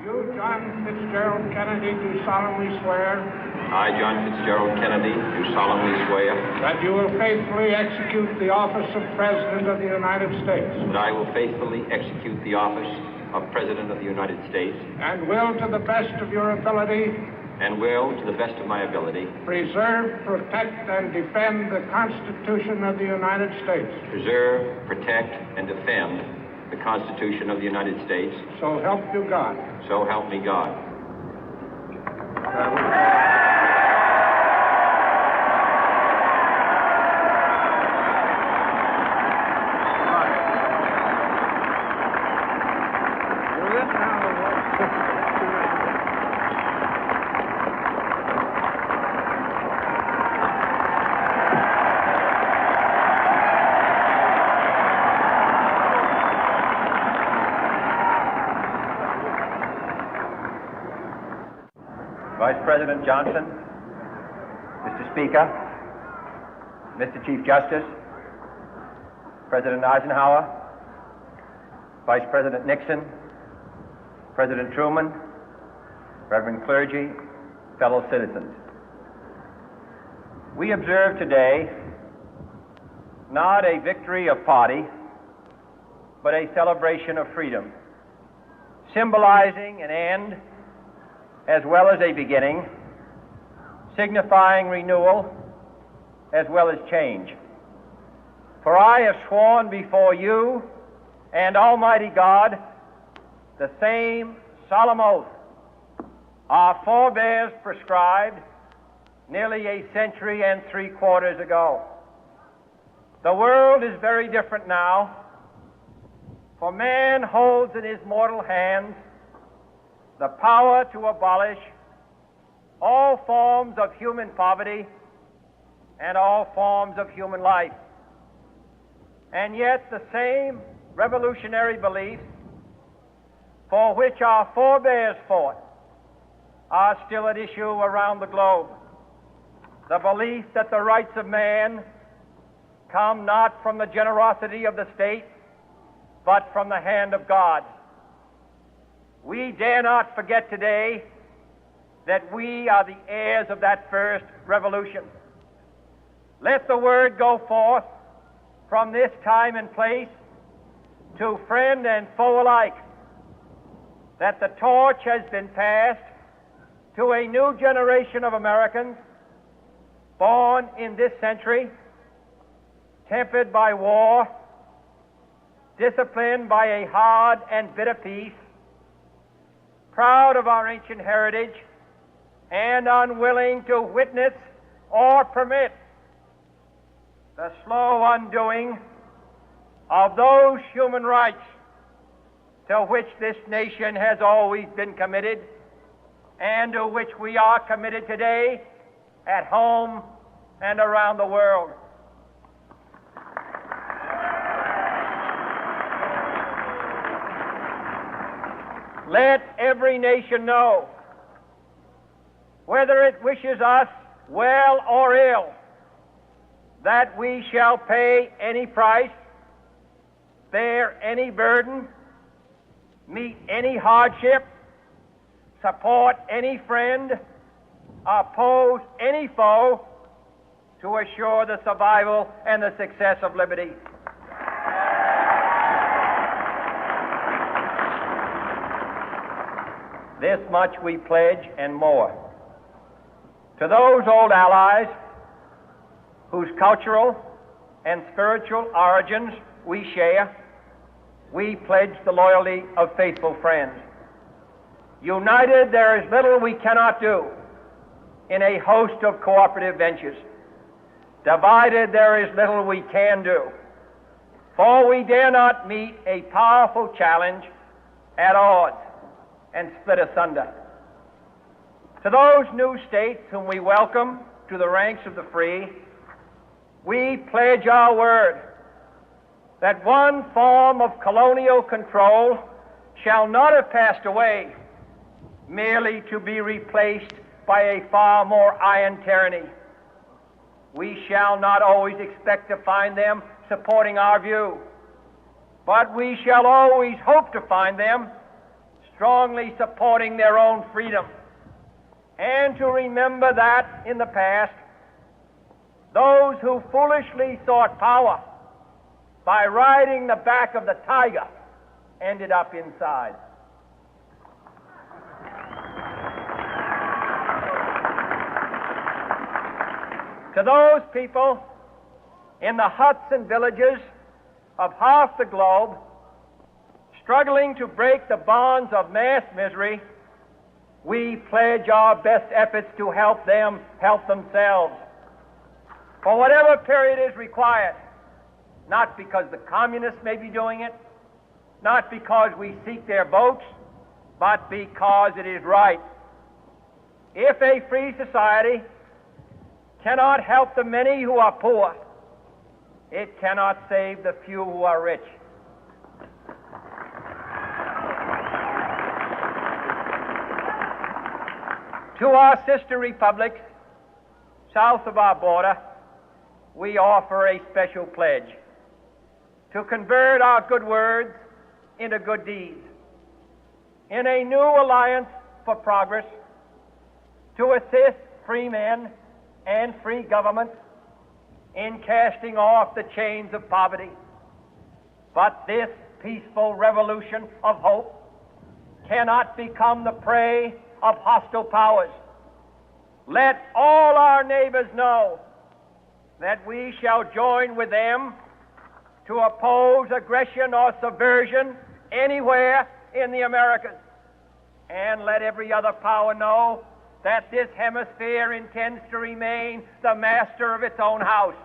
You, John Fitzgerald Kennedy, do solemnly swear. I, John Fitzgerald Kennedy, do solemnly swear. That you will faithfully execute the office of President of the United States. That I will faithfully execute the office of President of the United States. And will, to the best of your ability. And will, to the best of my ability. Preserve, protect, and defend the Constitution of the United States. Preserve, protect, and defend the Constitution of the United States. So help you God. So help me God. Vice President Johnson, Mr. Speaker, Mr. Chief Justice, President Eisenhower, Vice President Nixon, President Truman, Reverend clergy, fellow citizens. We observe today not a victory of party, but a celebration of freedom, symbolizing an end as well as a beginning, signifying renewal as well as change. For I have sworn before you and Almighty God the same solemn oath our forebears prescribed nearly a century and 3/4 ago. The world is very different now, for man holds in his mortal hands the power to abolish all forms of human poverty and all forms of human life. And yet the same revolutionary beliefs for which our forebears fought are still at issue around the globe. The belief that the rights of man come not from the generosity of the state, but from the hand of God. We dare not forget today that we are the heirs of that first revolution. Let the word go forth from this time and place to friend and foe alike that the torch has been passed to a new generation of Americans born in this century, tempered by war, disciplined by a hard and bitter peace, proud of our ancient heritage, and unwilling to witness or permit the slow undoing of those human rights to which this nation has always been committed and to which we are committed today at home and around the world. Let every nation know, whether it wishes us well or ill, that we shall pay any price, bear any burden, meet any hardship, support any friend, oppose any foe to assure the survival and the success of liberty. This much we pledge and more. To those old allies whose cultural and spiritual origins we share, we pledge the loyalty of faithful friends. United, there is little we cannot do in a host of cooperative ventures. Divided, there is little we can do, for we dare not meet a powerful challenge at odds and split asunder. To those new states whom we welcome to the ranks of the free, we pledge our word that one form of colonial control shall not have passed away merely to be replaced by a far more iron tyranny. We shall not always expect to find them supporting our view, but we shall always hope to find them strongly supporting their own freedom, and to remember that in the past, those who foolishly sought power by riding the back of the tiger ended up inside. To those people in the huts and villages of half the globe struggling to break the bonds of mass misery, we pledge our best efforts to help them help themselves for whatever period is required, not because the communists may be doing it, not because we seek their votes, but because it is right. If a free society cannot help the many who are poor, it cannot save the few who are rich. To our sister republics south of our border, we offer a special pledge to convert our good words into good deeds, in a new alliance for progress, to assist free men and free governments in casting off the chains of poverty. But this peaceful revolution of hope cannot become the prey of hostile powers. Let all our neighbors know that we shall join with them to oppose aggression or subversion anywhere in the Americas. And let every other power know that this hemisphere intends to remain the master of its own house.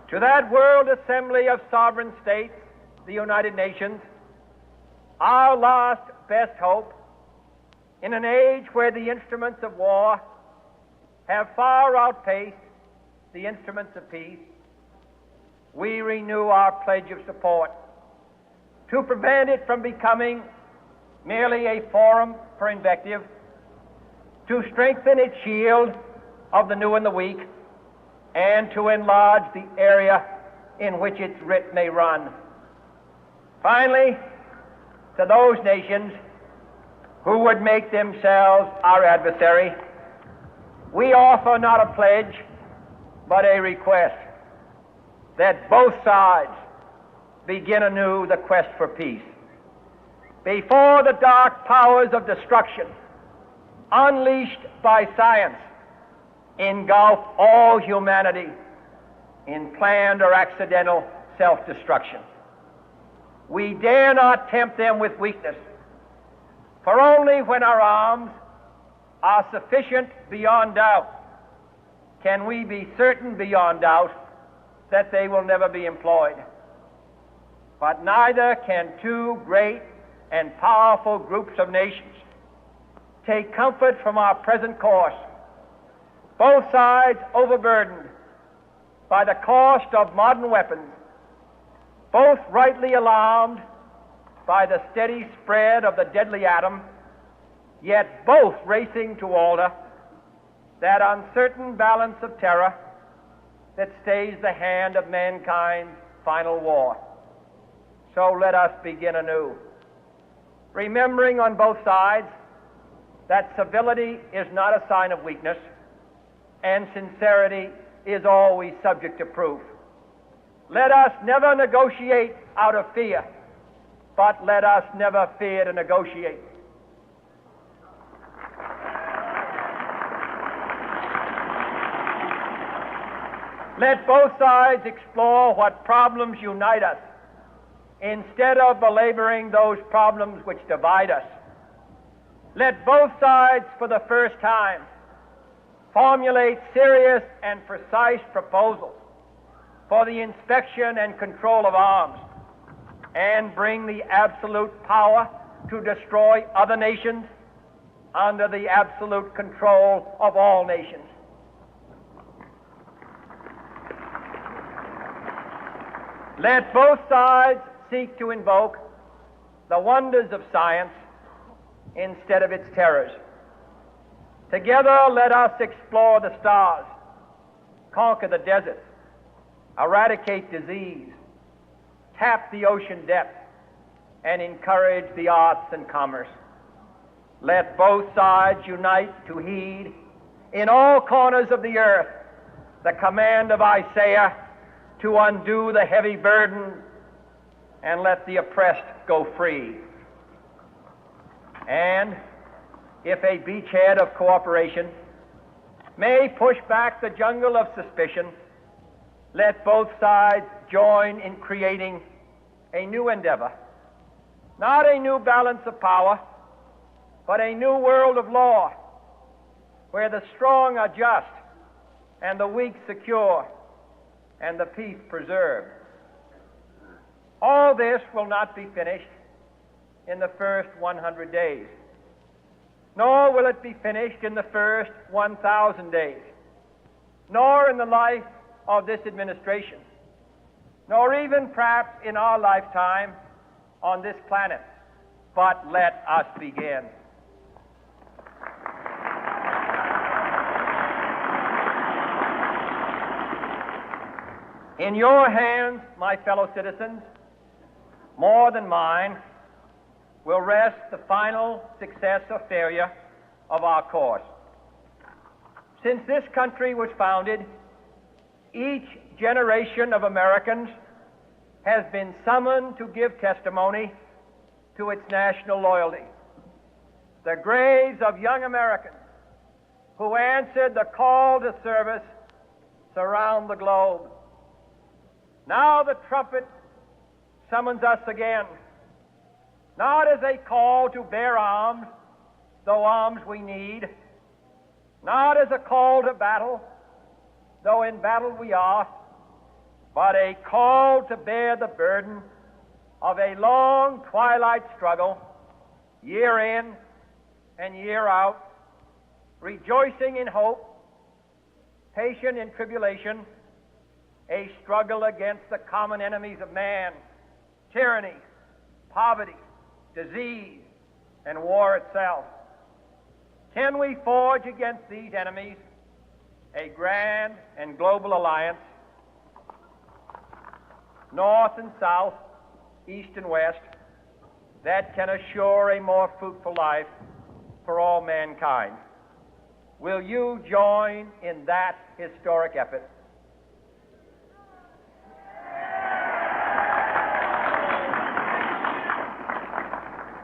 To that world assembly of sovereign states, the United Nations, our last best hope, in an age where the instruments of war have far outpaced the instruments of peace, we renew our pledge of support to prevent it from becoming merely a forum for invective, to strengthen its shield of the new and the weak, and to enlarge the area in which its writ may run. Finally, to those nations who would make themselves our adversary, we offer not a pledge, but a request that both sides begin anew the quest for peace. Before the dark powers of destruction, unleashed by science, engulf all humanity in planned or accidental self-destruction, we dare not tempt them with weakness, for only when our arms are sufficient beyond doubt can we be certain beyond doubt that they will never be employed. But neither can two great and powerful groups of nations take comfort from our present course, both sides overburdened by the cost of modern weapons, both rightly alarmed by the steady spread of the deadly atom, yet both racing to alter that uncertain balance of terror that stays the hand of mankind's final war. So let us begin anew, remembering on both sides that civility is not a sign of weakness, and sincerity is always subject to proof. Let us never negotiate out of fear, but let us never fear to negotiate. Let both sides explore what problems unite us, instead of belaboring those problems which divide us. Let both sides, for the first time, formulate serious and precise proposals for the inspection and control of arms, and bring the absolute power to destroy other nations under the absolute control of all nations. Let both sides seek to invoke the wonders of science instead of its terrors. Together, let us explore the stars, conquer the deserts, eradicate disease, tap the ocean depths, and encourage the arts and commerce. Let both sides unite to heed in all corners of the earth the command of Isaiah to undo the heavy burden and let the oppressed go free. And if a beachhead of cooperation may push back the jungle of suspicion, let both sides join in creating a new endeavor, not a new balance of power, but a new world of law, where the strong are just and the weak secure and the peace preserved. All this will not be finished in the first 100 days, nor will it be finished in the first 1,000 days, nor in the life of this administration, nor even perhaps in our lifetime on this planet. But let us begin. In your hands, my fellow citizens, more than mine, will rest the final success or failure of our course. Since this country was founded, each generation of Americans has been summoned to give testimony to its national loyalty. The graves of young Americans who answered the call to service surround the globe. Now the trumpet summons us again, not as a call to bear arms, though arms we need, not as a call to battle, though in battle we are, but a call to bear the burden of a long twilight struggle, year in and year out, rejoicing in hope, patient in tribulation, a struggle against the common enemies of man, tyranny, poverty, disease, and war itself. Can we forge against these enemies a grand and global alliance, north and south, east and west, that can assure a more fruitful life for all mankind? Will you join in that historic effort?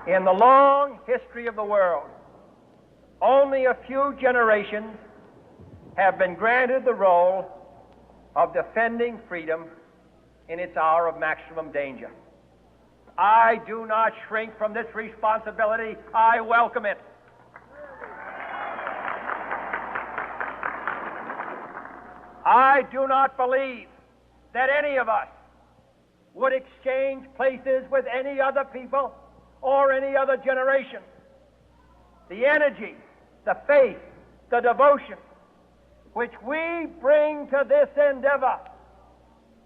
In the long history of the world, only a few generations have been granted the role of defending freedom in its hour of maximum danger. I do not shrink from this responsibility. I welcome it. I do not believe that any of us would exchange places with any other people or any other generation. The energy, the faith, the devotion which we bring to this endeavor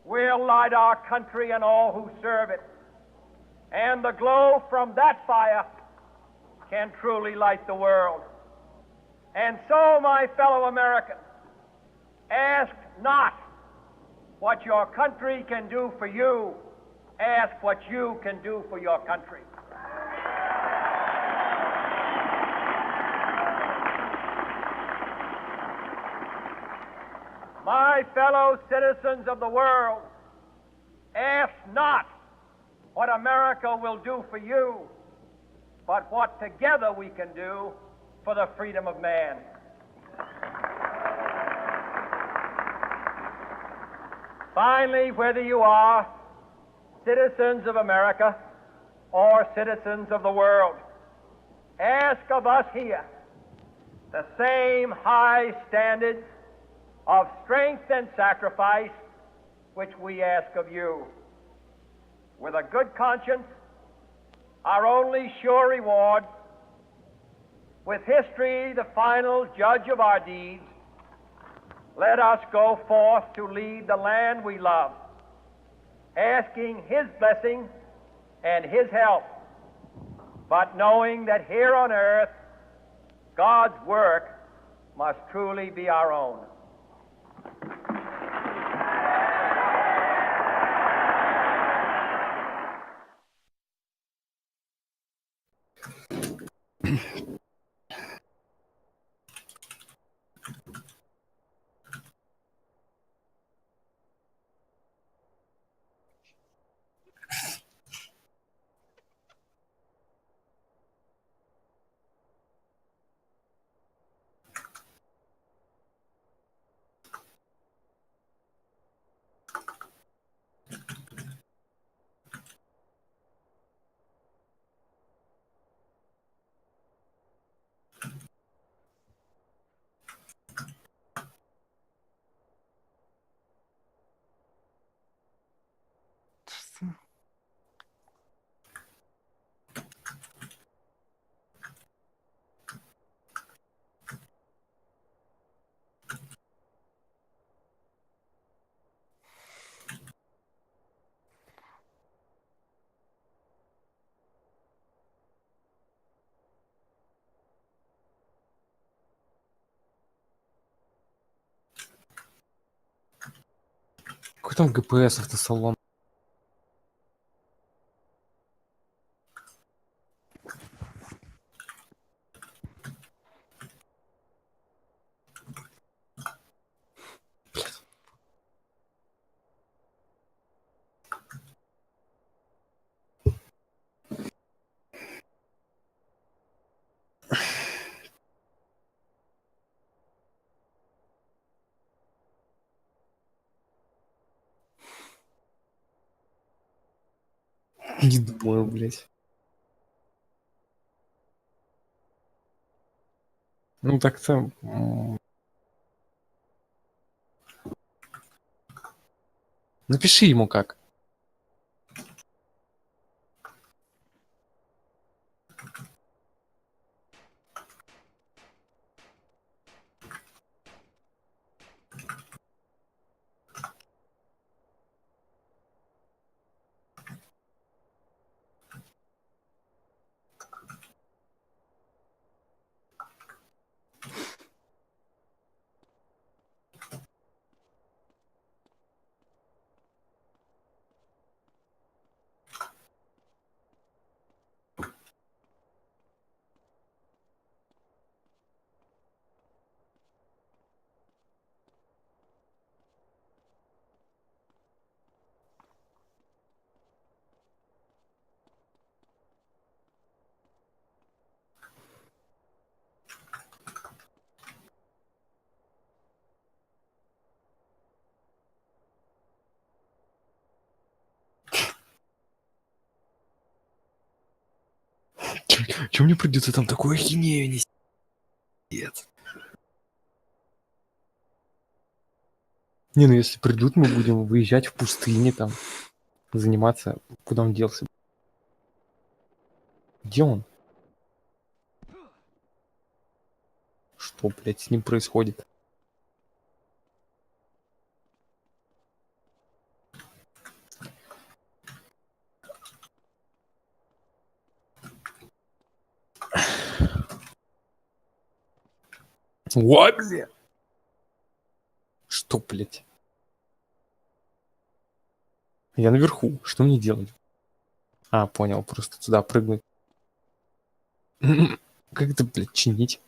will light our country and all who serve it. And the glow from that fire can truly light the world. And so, my fellow Americans, ask not what your country can do for you, ask what you can do for your country. My fellow citizens of the world, ask not what America will do for you, but what together we can do for the freedom of man. Finally, whether you are citizens of America or citizens of the world, ask of us here the same high standards of strength and sacrifice which we ask of you. With a good conscience, our only sure reward, with history the final judge of our deeds, let us go forth to lead the land we love, asking His blessing and His help, but knowing that here on earth God's work must truly be our own. Какой там ГПС автосалон? Не думаю, блядь. Ну так-то... Напиши ему как. Чё мне придется там такое ахинею нести? Не, ну если придут, мы будем выезжать в пустыне там, заниматься. Куда он делся? Где он? Что, блядь, с ним происходит? Ой, блядь! Что, блядь? Я наверху. Что мне делать? А, понял, просто туда прыгнуть. Как это, блядь, чинить?